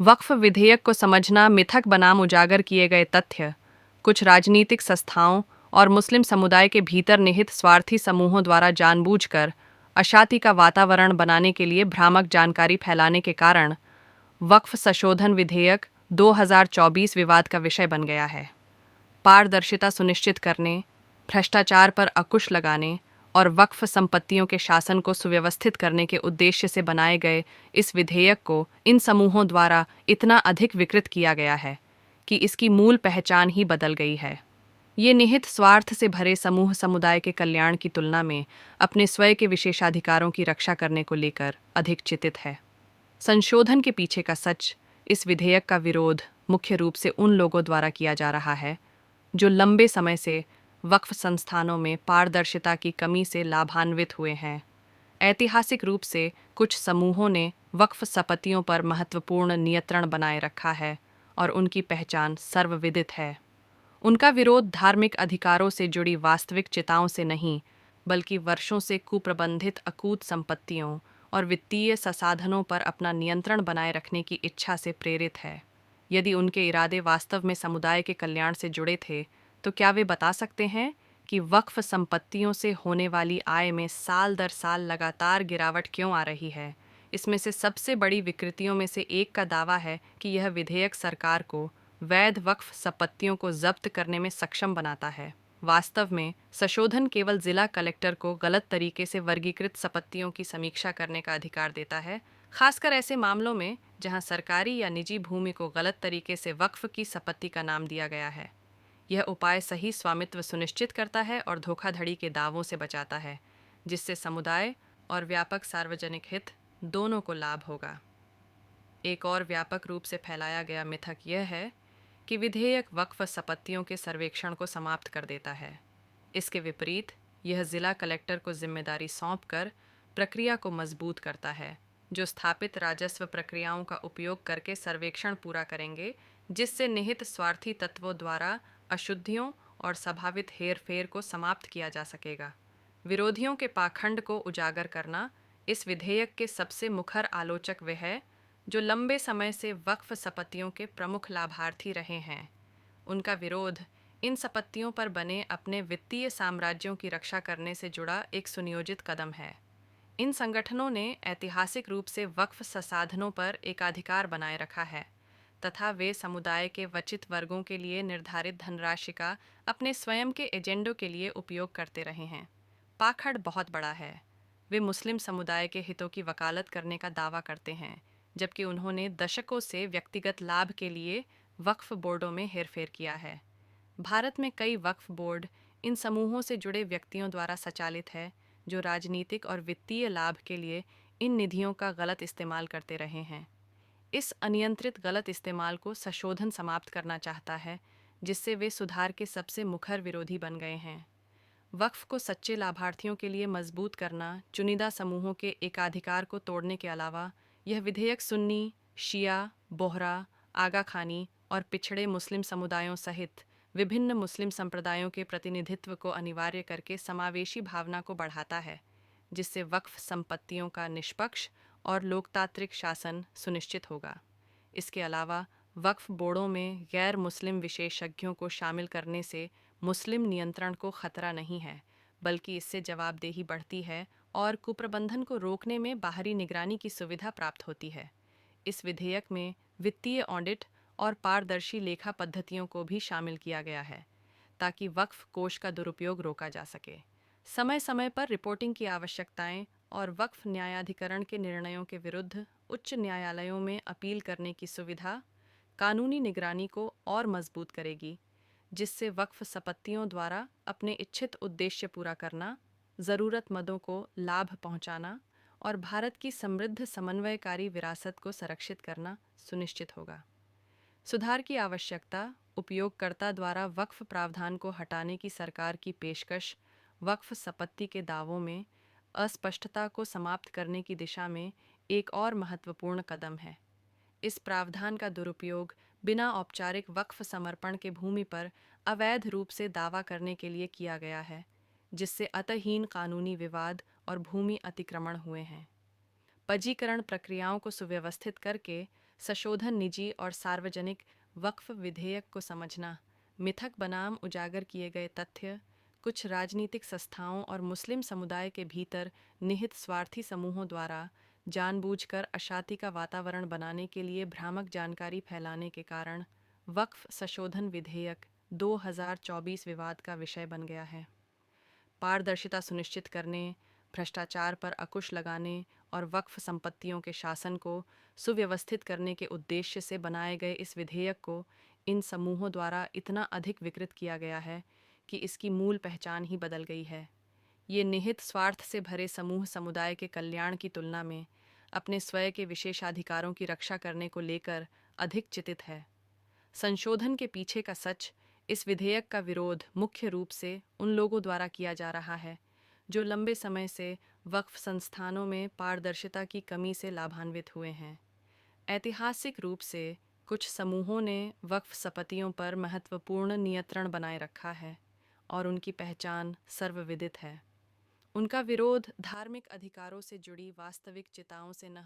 वक्फ विधेयक को समझना मिथक बनाम उजागर किए गए तथ्य, कुछ राजनीतिक संस्थाओं और मुस्लिम समुदाय के भीतर निहित स्वार्थी समूहों द्वारा जानबूझकर अशांति का वातावरण बनाने के लिए भ्रामक जानकारी फैलाने के कारण वक्फ संशोधन विधेयक 2024 विवाद का विषय बन गया है। पारदर्शिता सुनिश्चित करने, भ्रष्टाचार पर अंकुश लगाने और वक्फ संपत्तियों के शासन को सुव्यवस्थित करने के उद्देश्य से बनाए गए इस विधेयक को इन समूहों द्वारा इतना अधिक विकृत किया गया है कि इसकी मूल पहचान ही बदल गई है। ये निहित स्वार्थ से भरे समूह समुदाय के कल्याण की तुलना में अपने स्वयं के विशेषाधिकारों की रक्षा करने को लेकर अधिक चिंतित है। संशोधन के पीछे का सच, इस विधेयक का विरोध मुख्य रूप से उन लोगों द्वारा किया जा रहा है जो लंबे समय से वक्फ संस्थानों में पारदर्शिता की कमी से लाभान्वित हुए हैं। ऐतिहासिक रूप से कुछ समूहों ने वक्फ संपत्तियों पर महत्वपूर्ण नियंत्रण बनाए रखा है और उनकी पहचान सर्वविदित है। उनका विरोध धार्मिक अधिकारों से जुड़ी वास्तविक चिंताओं से नहीं, बल्कि वर्षों से कुप्रबंधित अकूत संपत्तियों और वित्तीय संसाधनों पर अपना नियंत्रण बनाए रखने की इच्छा से प्रेरित है। यदि उनके इरादे वास्तव में समुदाय के कल्याण से जुड़े थे, तो क्या वे बता सकते हैं कि वक्फ संपत्तियों से होने वाली आय में साल दर साल लगातार गिरावट क्यों आ रही है? इसमें से सबसे बड़ी विकृतियों में से एक का दावा है कि यह विधेयक सरकार को वैध वक्फ संपत्तियों को जब्त करने में सक्षम बनाता है। वास्तव में संशोधन केवल जिला कलेक्टर को गलत तरीके से वर्गीकृत संपत्तियों की समीक्षा करने का अधिकार देता है, खासकर ऐसे मामलों में जहां सरकारी या निजी भूमि को गलत तरीके से वक्फ की संपत्ति का नाम दिया गया है। यह उपाय सही स्वामित्व सुनिश्चित करता है और धोखाधड़ी के दावों से बचाता है, जिससे समुदाय और व्यापक सार्वजनिक हित दोनों को लाभ होगा। एक और व्यापक रूप से फैलाया गया मिथक यह है कि विधेयक वक्फ संपत्तियों के सर्वेक्षण को समाप्त कर देता है। इसके विपरीत, यह जिला कलेक्टर को जिम्मेदारी सौंपकर प्रक्रिया को मजबूत करता है, जो स्थापित राजस्व प्रक्रियाओं का उपयोग करके सर्वेक्षण पूरा करेंगे, जिससे निहित स्वार्थी तत्वों द्वारा अशुद्धियों और संभावित हेरफेर को समाप्त किया जा सकेगा। विरोधियों के पाखंड को उजागर करना, इस विधेयक के सबसे मुखर आलोचक वे हैं जो लंबे समय से वक्फ संपत्तियों के प्रमुख लाभार्थी रहे हैं। उनका विरोध इन संपत्तियों पर बने अपने वित्तीय साम्राज्यों की रक्षा करने से जुड़ा एक सुनियोजित कदम है। इन संगठनों ने ऐतिहासिक रूप से वक्फ संसाधनों पर एकाधिकार बनाए रखा है तथा वे समुदाय के वंचित वर्गों के लिए निर्धारित धनराशि का अपने स्वयं के एजेंडों के लिए उपयोग करते रहे हैं। पाखंड बहुत बड़ा है। वे मुस्लिम समुदाय के हितों की वकालत करने का दावा करते हैं, जबकि उन्होंने दशकों से व्यक्तिगत लाभ के लिए वक्फ बोर्डों में हेरफेर किया है। भारत में कई वक्फ बोर्ड इन समूहों से जुड़े व्यक्तियों द्वारा संचालित है, जो राजनीतिक और वित्तीय लाभ के लिए इन निधियों का गलत इस्तेमाल करते रहे हैं। इस अनियंत्रित गलत इस्तेमाल को संशोधन समाप्त करना चाहता है, जिससे वे सुधार के सबसे मुखर विरोधी बन गए हैं। वक्फ को सच्चे लाभार्थियों के लिए मजबूत करना चुनिंदा समूहों के एकाधिकार को तोड़ने के अलावा, यह विधेयक सुन्नी, शिया, बोहरा, आगा खानी और पिछड़े मुस्लिम समुदायों सहित विभिन्न मुस्लिम संप्रदायों के प्रतिनिधित्व को अनिवार्य करके समावेशी भावना को बढ़ाता है, जिससे वक्फ संपत्तियों का निष्पक्ष और लोकतांत्रिक शासन सुनिश्चित होगा। इसके अलावा वक्फ बोर्डों में गैर मुस्लिम विशेषज्ञों को शामिल करने से मुस्लिम नियंत्रण को खतरा नहीं है, बल्कि इससे जवाबदेही बढ़ती है और कुप्रबंधन को रोकने में बाहरी निगरानी की सुविधा प्राप्त होती है। इस विधेयक में वित्तीय ऑडिट और पारदर्शी लेखा पद्धतियों को भी शामिल किया गया है, ताकि वक्फ कोष का दुरुपयोग रोका जा सके। समय समय पर रिपोर्टिंग की आवश्यकताएं और वक्फ न्यायाधिकरण के निर्णयों के विरुद्ध उच्च न्यायालयों में अपील करने की सुविधा कानूनी निगरानी को और मजबूत करेगी, जिससे वक्फ संपत्तियों द्वारा अपने इच्छित उद्देश्य पूरा करना, ज़रूरतमंदों को लाभ पहुंचाना और भारत की समृद्ध समन्वयकारी विरासत को संरक्षित करना सुनिश्चित होगा। सुधार की आवश्यकता, उपयोगकर्ता द्वारा वक्फ प्रावधान को हटाने की सरकार की पेशकश वक्फ संपत्ति के दावों में अस्पष्टता को समाप्त करने की दिशा में एक और महत्वपूर्ण कदम है। इस प्रावधान का दुरुपयोग बिना औपचारिक वक्फ समर्पण के भूमि पर अवैध रूप से दावा करने के लिए किया गया है, जिससे अंतहीन कानूनी विवाद और भूमि अतिक्रमण हुए हैं। पंजीकरण प्रक्रियाओं को सुव्यवस्थित करके संशोधन निजी और सार्वजनिक वक्फ विधेयक को समझना। मिथक बनाम उजागर किए गए तथ्य। कुछ राजनीतिक संस्थाओं और मुस्लिम समुदाय के भीतर निहित स्वार्थी समूहों द्वारा जानबूझकर अशांति का वातावरण बनाने के लिए भ्रामक जानकारी फैलाने के कारण वक्फ संशोधन विधेयक 2024 विवाद का विषय बन गया है। पारदर्शिता सुनिश्चित करने, भ्रष्टाचार पर अंकुश लगाने और वक्फ संपत्तियों के शासन को सुव्यवस्थित करने के उद्देश्य से बनाए गए इस विधेयक को इन समूहों द्वारा इतना अधिक विकृत किया गया है कि इसकी मूल पहचान ही बदल गई है। ये निहित स्वार्थ से भरे समूह समुदाय के कल्याण की तुलना में अपने स्वयं के विशेषाधिकारों की रक्षा करने को लेकर अधिक चिंतित है। संशोधन के पीछे का सच। इस विधेयक का विरोध मुख्य रूप से उन लोगों द्वारा किया जा रहा है जो लंबे समय से वक्फ संस्थानों में पारदर्शिता की कमी से लाभान्वित हुए हैं। ऐतिहासिक रूप से कुछ समूहों ने वक्फ संपत्तियों पर महत्वपूर्ण नियंत्रण बनाए रखा है और उनकी पहचान सर्वविदित है। उनका विरोध धार्मिक अधिकारों से जुड़ी वास्तविक चिंताओं से न